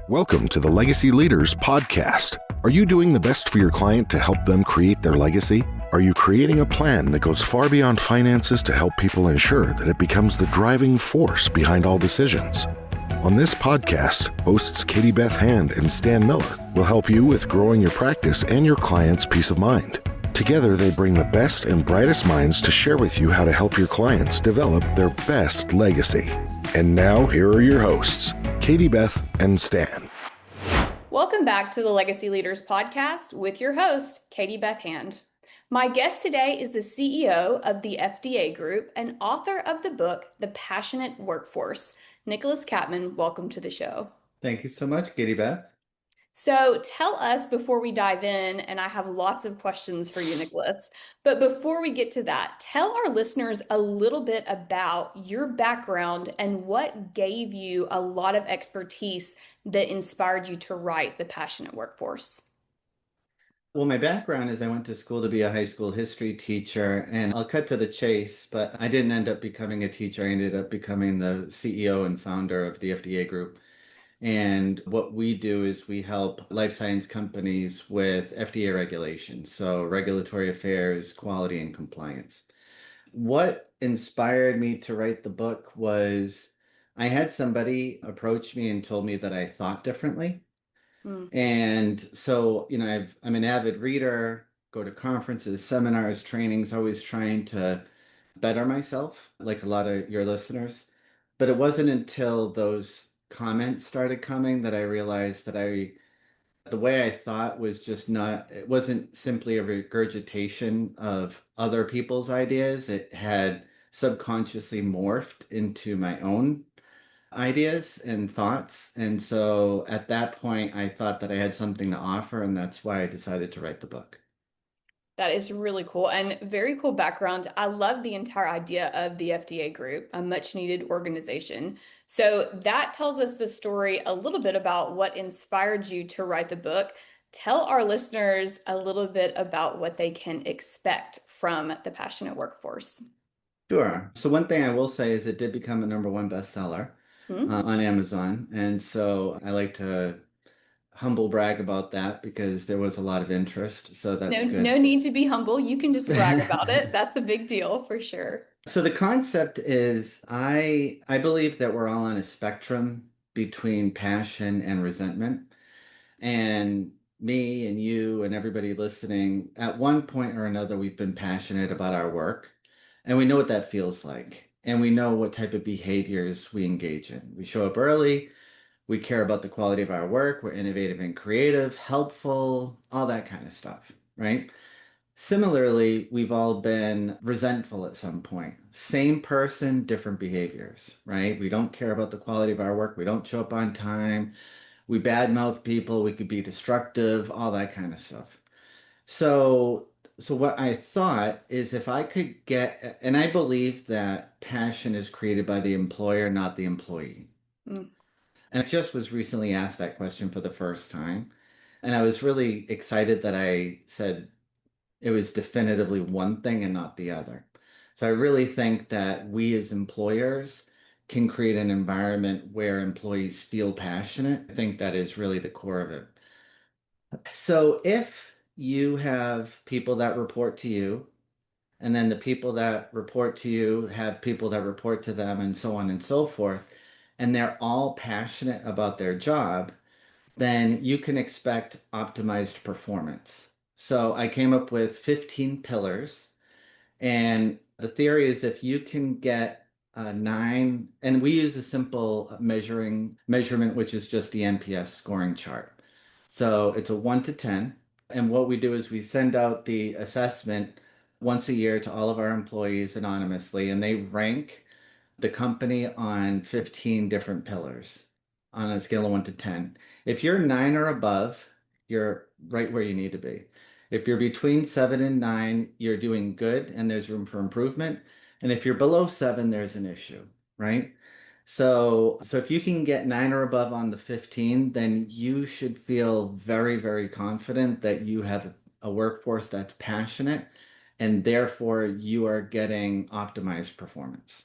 Welcome to the Legacy Leaders Podcast. Are you doing the best for your client to help them create their legacy? Are you creating a plan that goes far beyond finances to help people ensure that it becomes the driving force behind all decisions? On this podcast, hosts Katie Beth Hand and Stan Miller will help you with growing your practice and your clients' peace of mind. Together, they bring the best and brightest minds to share with you how to help your clients develop their best legacy. And now, here are your hosts, Katie Beth and Stan. Welcome back to the Legacy Leaders Podcast with your host, Katie Beth Hand. My guest today is the CEO of the FDA Group and author of the book, The Passionate Workforce. Nicholas Capman, welcome to the show. Thank you so much, Katie Beth. So tell us before we dive in, and I have lots of questions for you, Nicholas, but before we get to that, tell our listeners a little bit about your background and what gave you a lot of expertise that inspired you to write The Passionate Workforce. Well, my background is I went to school to be a high school history teacher, and I'll cut to the chase, but I didn't end up becoming a teacher. I ended up becoming the CEO and founder of the FDA Group. And what we do is we help life science companies with FDA regulations, so regulatory affairs, quality, and compliance. What inspired me to write the book was I had somebody approach me and told me that I thought differently. And so, I'm an avid reader, go to conferences, seminars, trainings, always trying to better myself, like a lot of your listeners. But it wasn't until those comments started coming that I realized that the way I thought was just not, it wasn't simply a regurgitation of other people's ideas. It had subconsciously morphed into my own ideas and thoughts. And so at that point, I thought that I had something to offer, and that's why I decided to write the book. That is really cool and very cool background. I love the entire idea of the FDA Group, a much needed organization. So that tells us the story a little bit about what inspired you to write the book. Tell our listeners a little bit about what they can expect from the Passionate Workforce. Sure. So one thing I will say is it did become a #1 bestseller on Amazon. And so I like to humble brag about that because there was a lot of interest. So that's good. No need to be humble. You can just brag about it. That's a big deal for sure. So the concept is I believe that we're all on a spectrum between passion and resentment. And me and you and everybody listening, at one point or another, we've been passionate about our work. And we know what that feels like. And we know what type of behaviors we engage in. We show up early. We care about the quality of our work. We're innovative and creative, helpful, all that kind of stuff, right? Similarly, we've all been resentful at some point. Same person, different behaviors, right? We don't care about the quality of our work. We don't show up on time. We badmouth people. We could be destructive, all that kind of stuff. So what I thought is if I could get, and I believe that passion is created by the employer, not the employee. Mm. And I just was recently asked that question for the first time. And I was really excited that I said it was definitively one thing and not the other. So I really think that we as employers can create an environment where employees feel passionate. I think that is really the core of it. So if you have people that report to you, and then the people that report to you have people that report to them, and so on and so forth, and they're all passionate about their job, then you can expect optimized performance. So I came up with 15 pillars, and the theory is if you can get nine, and we use a simple measurement, which is just the NPS scoring chart. So it's a 1 to 10. And what we do is we send out the assessment once a year to all of our employees anonymously, and they rank the company on 15 different pillars on a scale of 1 to 10. If you're 9 or above, you're right where you need to be. If you're between 7 and 9, you're doing good and there's room for improvement. And if you're below 7, there's an issue, right? So if you can get 9 or above on the 15, then you should feel very, very confident that you have a workforce that's passionate and therefore you are getting optimized performance.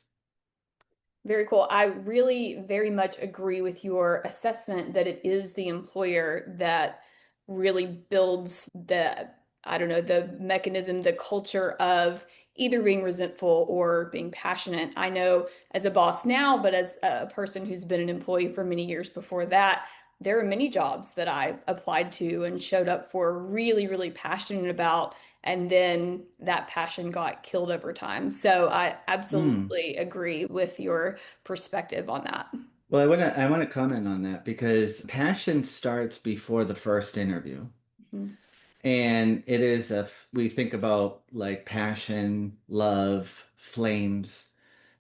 Very cool. I really very much agree with your assessment that it is the employer that really builds the, I don't know, the mechanism, the culture of either being resentful or being passionate. I know as a boss now, but as a person who's been an employee for many years before that, there are many jobs that I applied to and showed up for really, really passionate about, and then that passion got killed over time. So I Mm. absolutely agree with your perspective on that. Well, I want to comment on that because passion starts before the first interview. Mhm. And it is we think about like passion, love, flames.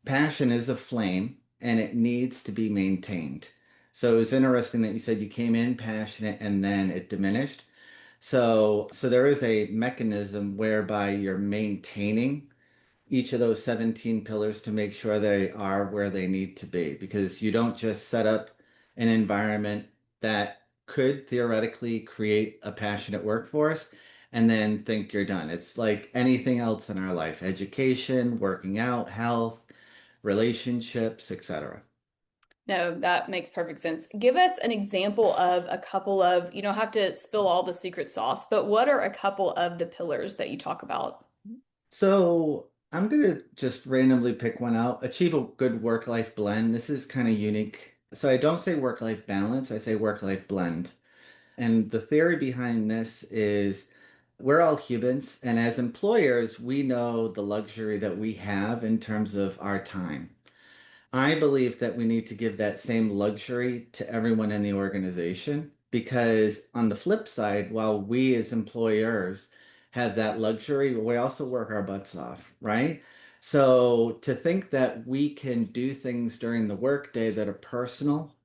Passion is a flame and it needs to be maintained. So it was interesting that you said you came in passionate and then it diminished. So there is a mechanism whereby you're maintaining each of those 17 pillars to make sure they are where they need to be because you don't just set up an environment that could theoretically create a passionate workforce and then think you're done. It's like anything else in our life, education, working out, health, relationships, etc. No, that makes perfect sense. Give us an example of a couple of, you don't have to spill all the secret sauce, but what are a couple of the pillars that you talk about? So I'm gonna just randomly pick one out. Achieve a good work-life blend. This is kind of unique. So I don't say work-life balance, I say work-life blend. And the theory behind this is we're all humans, and as employers, we know the luxury that we have in terms of our time. I believe that we need to give that same luxury to everyone in the organization because, on the flip side, while we as employers have that luxury, we also work our butts off, right? So to think that we can do things during the workday that are personal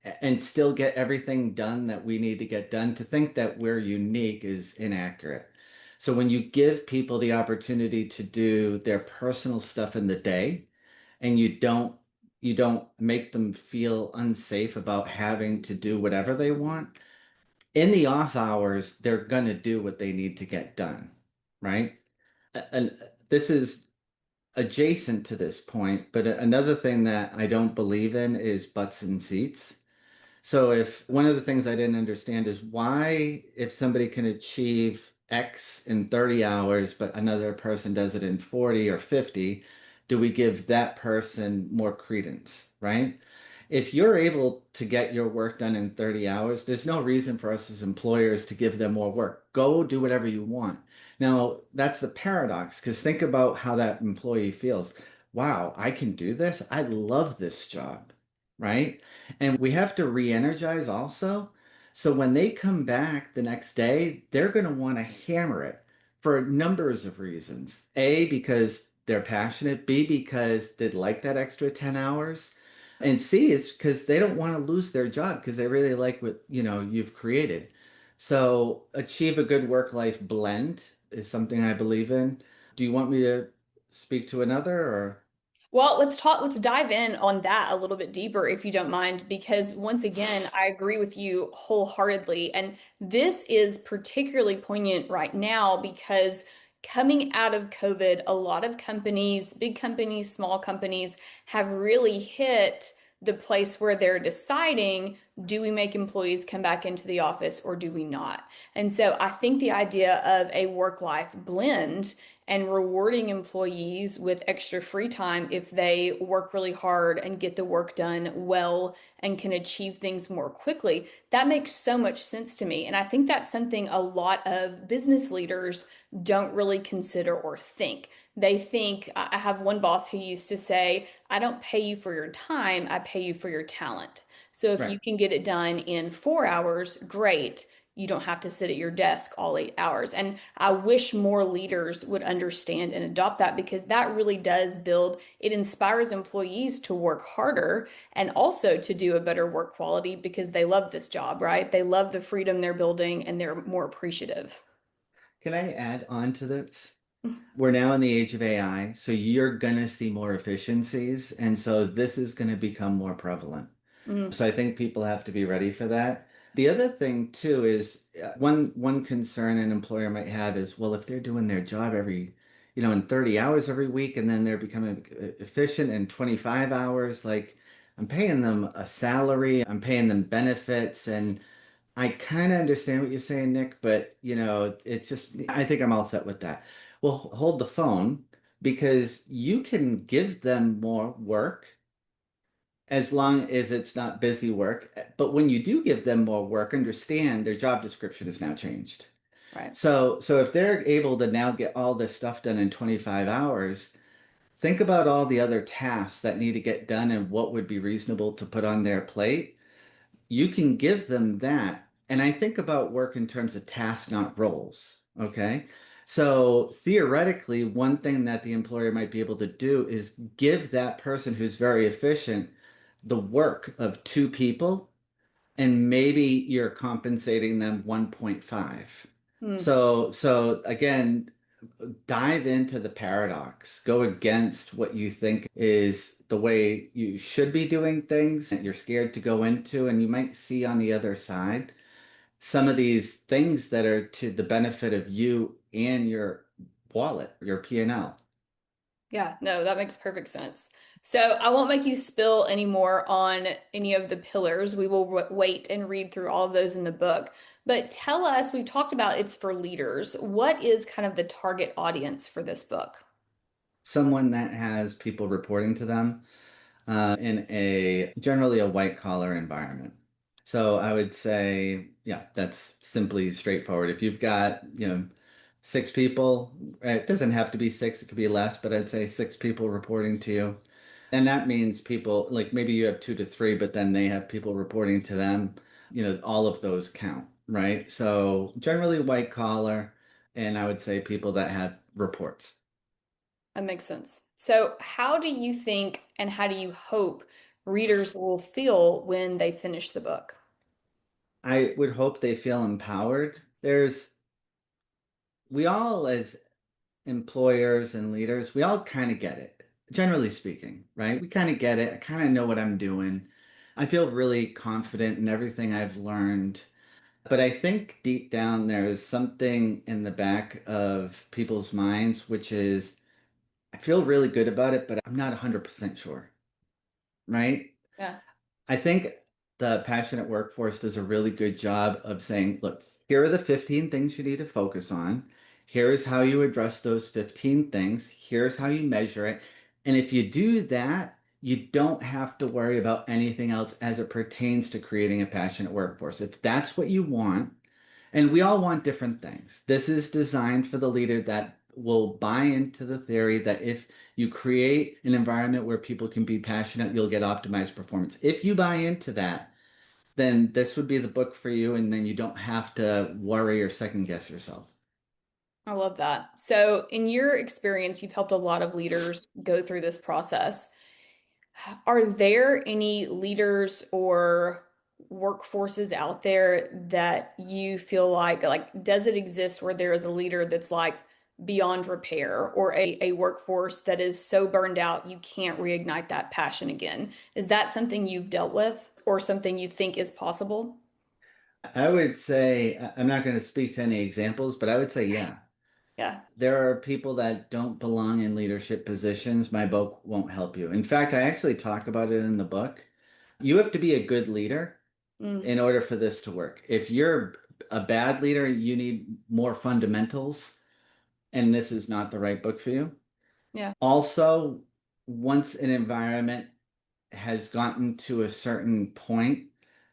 and still get everything done that we need to get done, to think that we're unique is inaccurate. So when you give people the opportunity to do their personal stuff in the day and you don't make them feel unsafe about having to do whatever they want, in the off hours, they're going to do what they need to get done, right? And this is adjacent to this point, but another thing that I don't believe in is butts and seats. So if one of the things I didn't understand is why, if somebody can achieve X in 30 hours, but another person does it in 40 or 50, do we give that person more credence, right? If you're able to get your work done in 30 hours, there's no reason for us as employers to give them more work. Go do whatever you want. Now, that's the paradox, because think about how that employee feels. Wow, I can do this. I love this job, right? And we have to re-energize also. So when they come back the next day, they're going to want to hammer it for numbers of reasons. A, because they're passionate. B, because they'd like that extra 10 hours. And C, it's because they don't want to lose their job because they really like what, you've created. So achieve a good work-life blend is something I believe in. Do you want me to speak to another or? Well, let's dive in on that a little bit deeper if you don't mind, because once again, I agree with you wholeheartedly. And this is particularly poignant right now because coming out of COVID, a lot of companies, big companies, small companies, have really hit the place where they're deciding, do we make employees come back into the office or do we not? And so I think the idea of a work-life blend and rewarding employees with extra free time if they work really hard and get the work done well and can achieve things more quickly. That makes so much sense to me. And I think that's something a lot of business leaders don't really consider or think. They think, I have one boss who used to say, I don't pay you for your time, I pay you for your talent. So if you Right. can get it done in 4 hours, great. You don't have to sit at your desk all 8 hours. And I wish more leaders would understand and adopt that because that really does build, it inspires employees to work harder and also to do a better work quality because they love this job, right? They love the freedom they're building and they're more appreciative. Can I add on to this? We're now in the age of AI, so you're going to see more efficiencies. And so this is going to become more prevalent. Mm. So I think people have to be ready for that. The other thing too is one concern an employer might have is, well, if they're doing their job every, in 30 hours every week, and then they're becoming efficient in 25 hours. Like, I'm paying them a salary, I'm paying them benefits, and I kind of understand what you're saying, Nick, but it's just, I think I'm all set with that. Well, hold the phone, because you can give them more work as long as it's not busy work. But when you do give them more work, understand their job description has now changed. Right. So if they're able to now get all this stuff done in 25 hours, think about all the other tasks that need to get done and what would be reasonable to put on their plate. You can give them that. And I think about work in terms of tasks, not roles. Okay. So theoretically, one thing that the employer might be able to do is give that person who's very efficient the work of two people, and maybe you're compensating them 1.5. Hmm. So again, dive into the paradox. Go against what you think is the way you should be doing things that you're scared to go into, and you might see on the other side some of these things that are to the benefit of you and your wallet, your P&L. Yeah, no, that makes perfect sense. So I won't make you spill any more on any of the pillars. We will wait and read through all of those in the book. But tell us, we've talked about it's for leaders. What is kind of the target audience for this book? Someone that has people reporting to them in a generally a white collar environment. So I would say, yeah, that's simply straightforward. If you've got, six people, it doesn't have to be six, it could be less, but I'd say six people reporting to you. And that means people, like maybe you have two to three, but then they have people reporting to them. All of those count, right? So generally white collar, and I would say people that have reports. That makes sense. So, how do you think and how do you hope readers will feel when they finish the book? I would hope they feel empowered. We all, as employers and leaders, we all kind of get it, generally speaking, right? We kind of get it. I kind of know what I'm doing. I feel really confident in everything I've learned. But I think deep down there is something in the back of people's minds, which is I feel really good about it, but I'm not 100% sure, right? Yeah. I think the passionate workforce does a really good job of saying, look, here are the 15 things you need to focus on. Here is how you address those 15 things. Here's how you measure it. And if you do that, you don't have to worry about anything else as it pertains to creating a passionate workforce. If that's what you want, and we all want different things, this is designed for the leader that will buy into the theory that if you create an environment where people can be passionate, you'll get optimized performance. If you buy into that, then this would be the book for you, and then you don't have to worry or second guess yourself. I love that. So, in your experience, you've helped a lot of leaders go through this process. Are there any leaders or workforces out there that you feel like does it exist where there is a leader that's like beyond repair or a workforce that is so burned out you can't reignite that passion again? Is that something you've dealt with or something you think is possible? I would say, I'm not going to speak to any examples, but I would say, yeah, Yeah. there are people that don't belong in leadership positions. My book won't help you. In fact, I actually talk about it in the book. You have to be a good leader Mm, in order for this to work. If you're a bad leader, you need more fundamentals, and this is not the right book for you. yeah. Also, once an environment has gotten to a certain point,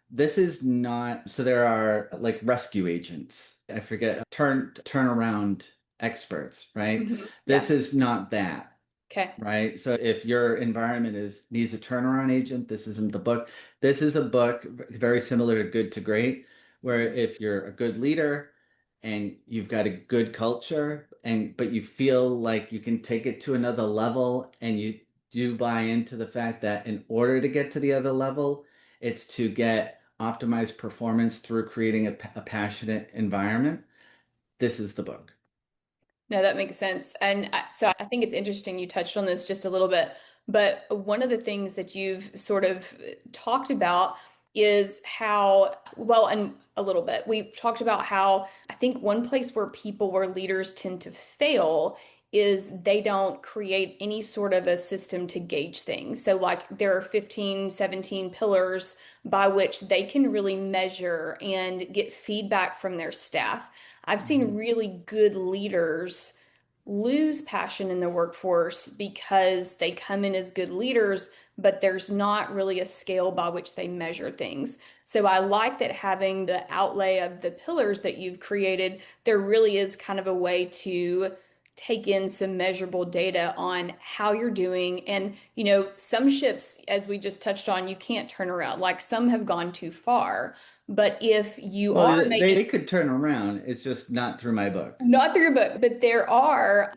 this is not, so there are like rescue agents. I forget, turnaround experts, right? Mhm. This Yeah. is not that. Okay. Right. So if your environment needs a turnaround agent, this isn't the book. This is a book very similar to Good to Great, where if you're a good leader and you've got a good culture but you feel like you can take it to another level, and you do buy into the fact that in order to get to the other level, it's to get optimized performance through creating a passionate environment. This is the book. No, that makes sense. And so I think it's interesting you touched on this just a little bit, but one of the things that you've sort of talked about is how, well, and a little bit, we've talked about how I think one place where people, where leaders tend to fail is they don't create any sort of a system to gauge things. So like there are 15, 17 pillars by which they can really measure and get feedback from their staff. I've seen Mhm. really good leaders lose passion in the workforce because they come in as good leaders, but there's not really a scale by which they measure things. So I like that having the outlay of the pillars that you've created, there really is kind of a way to take in some measurable data on how you're doing. And, some ships, as we just touched on, you can't turn around. Like some have gone too far. But if you Well, are they making could turn around. It's just not through my book. not through a book, but there are,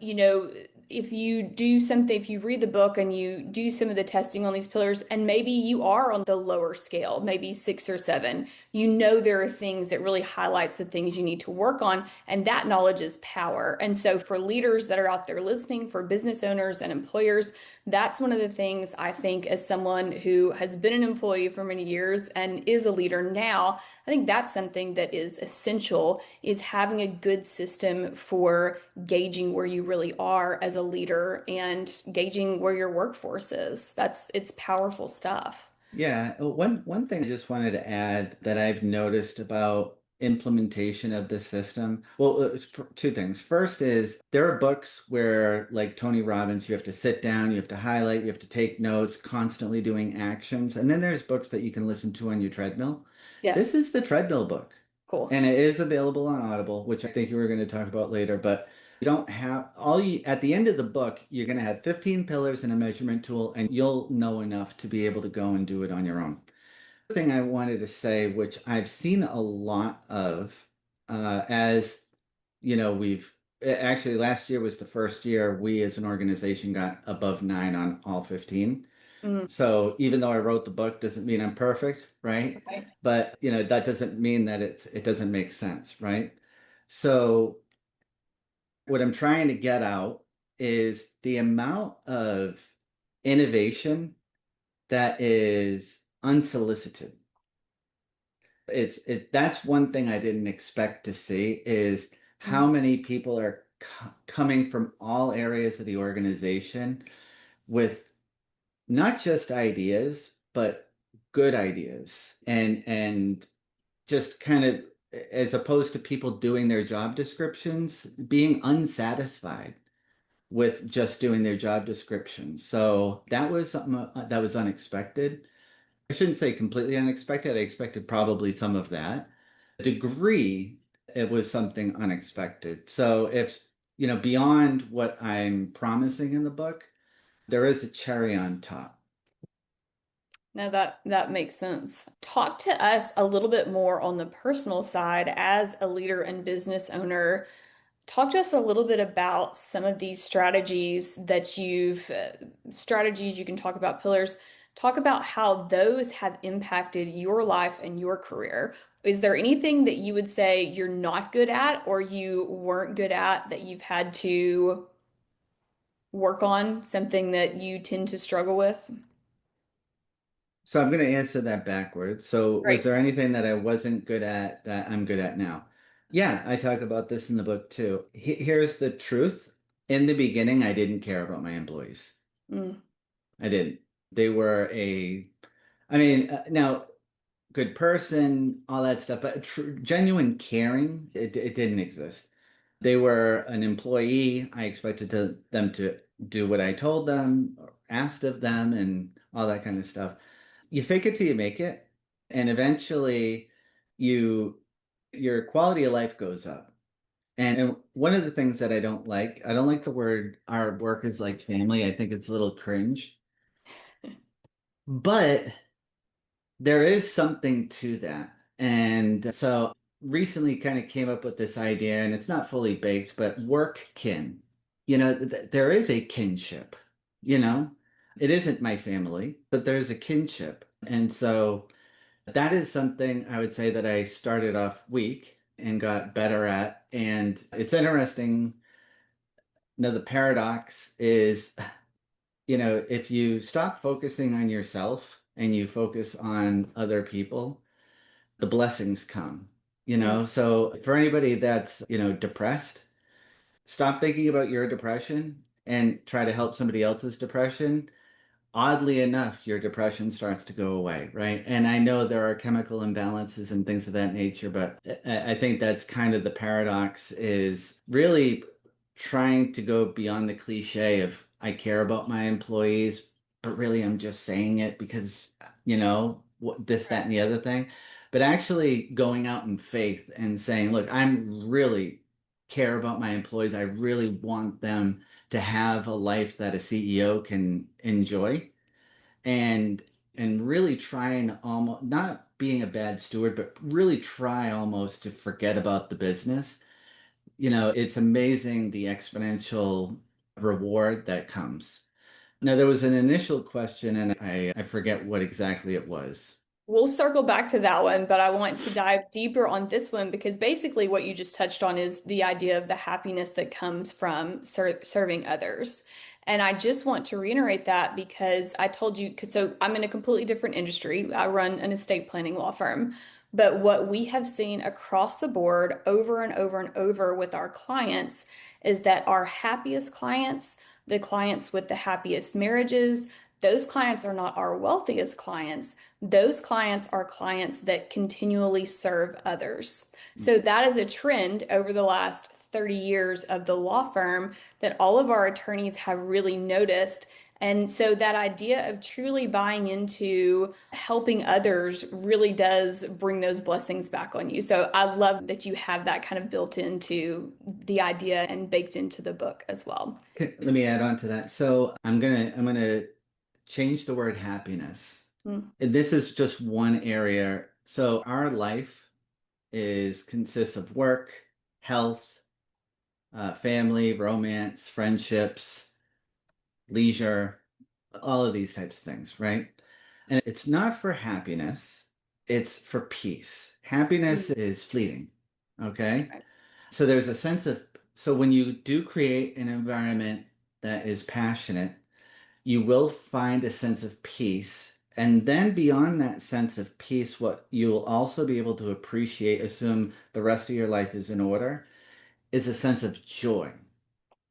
if you do something, if you read the book and you do some of the testing on these pillars, and maybe you are on the lower scale, maybe 6 or 7, there are things that really highlights the things you need to work on, and that knowledge is power. And so for leaders that are out there listening, for business owners and employers, that's one of the things I think as someone who has been an employee for many years and is a leader now, I think that's something that is essential is having a good system for gauging where you really are as a leader and gauging where your workforce is. It's powerful stuff. Yeah, one thing I just wanted to add that I've noticed about implementation of this system. Well, it's two things. First is there are books where, like Tony Robbins, you have to sit down, you have to highlight, you have to take notes, constantly doing actions. And then there's books that you can listen to on your treadmill. Yeah, This is the treadmill book, cool. and it is available on Audible, which I think you were going to talk about later. But you don't have all you at the end of the book, you're going to have 15 pillars and a measurement tool, and you'll know enough to be able to go and do it on your own. The thing I wanted to say, which I've seen a lot of, as we've actually last year was the first year we as an organization got above 9 on all 15. Mm, So even though I wrote the book doesn't mean I'm perfect, right? right. But that doesn't mean that it doesn't make sense, right? So what I'm trying to get out is the amount of innovation that is unsolicited. That's one thing I didn't expect to see is how Mm, many people are coming from all areas of the organization with not just ideas, but good ideas and just kind of as opposed to people doing their job descriptions, being unsatisfied with just doing their job descriptions. So that was something that was unexpected. I shouldn't say completely unexpected. I expected probably some of that. Degree, it was something unexpected. So if, beyond what I'm promising in the book, there is a cherry on top. no, that makes sense. Talk to us a little bit more on the personal side as a leader and business owner. Talk to us a little bit about some of these strategies you can talk about pillars. Talk about how those have impacted your life and your career. Is there anything that you would say you're not good at or you weren't good at that you've had to work on, something that you tend to struggle with? So I'm going to answer that backwards. So was Right. there anything that I wasn't good at that I'm good at now? Yeah, I talk about this in the book too. Here's the truth. In the beginning, I didn't care about my employees. Mm, I didn't. They were I mean, now good person, all that stuff, but genuine caring, it didn't exist. They were an employee. I expected them to do what I told them or asked of them and all that kind of stuff. You fake it till you make it, and eventually you your quality of life goes up. And one of the things that I don't like the word our work is like family. I think it's a little cringe. But there is something to that. And so recently kind of came up with this idea, and it's not fully baked, but work kin. There is a kinship, you know, it isn't my family, but there's a kinship. And so that is something I would say that I started off weak and got better at. And it's interesting. The paradox is, if you stop focusing on yourself and you focus on other people, the blessings come. mm, So for anybody that's, depressed, stop thinking about your depression and try to help somebody else's depression, oddly enough, your depression starts to go away, right? And I know there are chemical imbalances and things of that nature, but I think that's kind of the paradox, is really trying to go beyond the cliche of I care about my employees, but really I'm just saying it because, this, that, and the other thing. But actually going out in faith and saying, look, I'm really care about my employees. I really want them to have a life that a CEO can enjoy, and really trying, almost not being a bad steward, but really try almost to forget about the business. It's amazing the exponential reward that comes. Now, there was an initial question, and I forget what exactly it was. We'll circle back to that one, but I want to dive deeper on this one because basically what you just touched on is the idea of the happiness that comes from serving others. And I just want to reiterate that because I told you, so I'm in a completely different industry. I run an estate planning law firm. But what we have seen across the board over and over and over with our clients is that our happiest clients, the clients with the happiest marriages, those clients are not our wealthiest clients. Those clients are clients that continually serve others. So that is a trend over the last 30 years of the law firm that all of our attorneys have really noticed. And so that idea of truly buying into helping others really does bring those blessings back on you. So I love that you have that kind of built into the idea and baked into the book as well. Okay, let me add on to that. So I'm gonna change the word happiness. And this is just one area. So our life consists of work, health, family, romance, friendships, leisure, all of these types of things, right? And it's not for happiness, it's for peace. Happiness is fleeting, okay? Right. So there's a sense of, so when you do create an environment that is passionate, you will find a sense of peace. And then beyond that sense of peace, what you'll also be able to appreciate, assume the rest of your life is in order, is a sense of joy.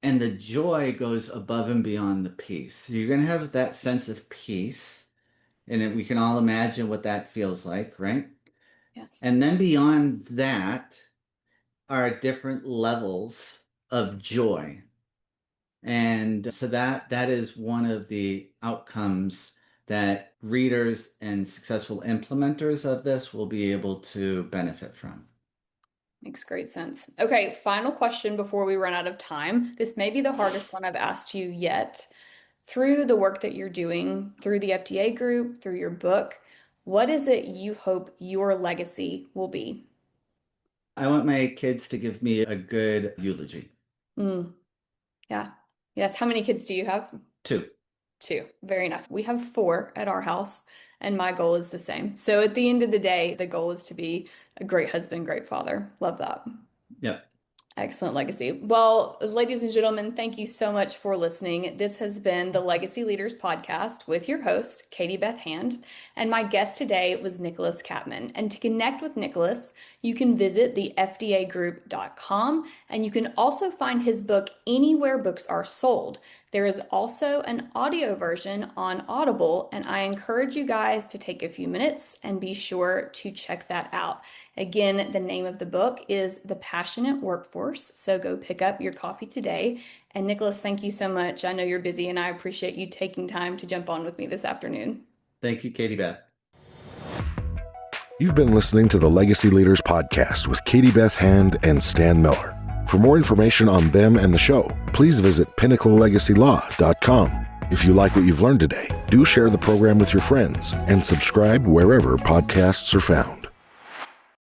And the joy goes above and beyond the peace. So you're going to have that sense of peace. And we can all imagine what that feels like, right? Yes. And then beyond that are different levels of joy. And so that is one of the outcomes that readers and successful implementers of this will be able to benefit from. Makes great sense. Okay, final question before we run out of time. This may be the hardest one I've asked you yet. Through the work that you're doing, through the FDA group, through your book, what is it you hope your legacy will be? I want my kids to give me a good eulogy. Yeah. Yes. How many kids do you have? 2. 2. Very nice. We have 4 at our house, and my goal is the same. So at the end of the day, the goal is to be a great husband, great father. Love that. Yep. Excellent legacy. Well, ladies and gentlemen, thank you so much for listening. This has been the Legacy Leaders Podcast with your host, Katie Beth Hand. And my guest today was Nicholas Capman. And to connect with Nicholas, you can visit the FDAgroup.com, and you can also find his book anywhere books are sold. There is also an audio version on Audible, and I encourage you guys to take a few minutes and be sure to check that out. Again, the name of the book is The Passionate Workforce, so go pick up your copy today. And Nicholas, thank you so much. I know you're busy, and I appreciate you taking time to jump on with me this afternoon. Thank you, Katie Beth. You've been listening to the Legacy Leaders Podcast with Katie Beth Hand and Stan Miller. For more information on them and the show, please visit pinnaclelegacylaw.com. If you like what you've learned today, do share the program with your friends and subscribe wherever podcasts are found.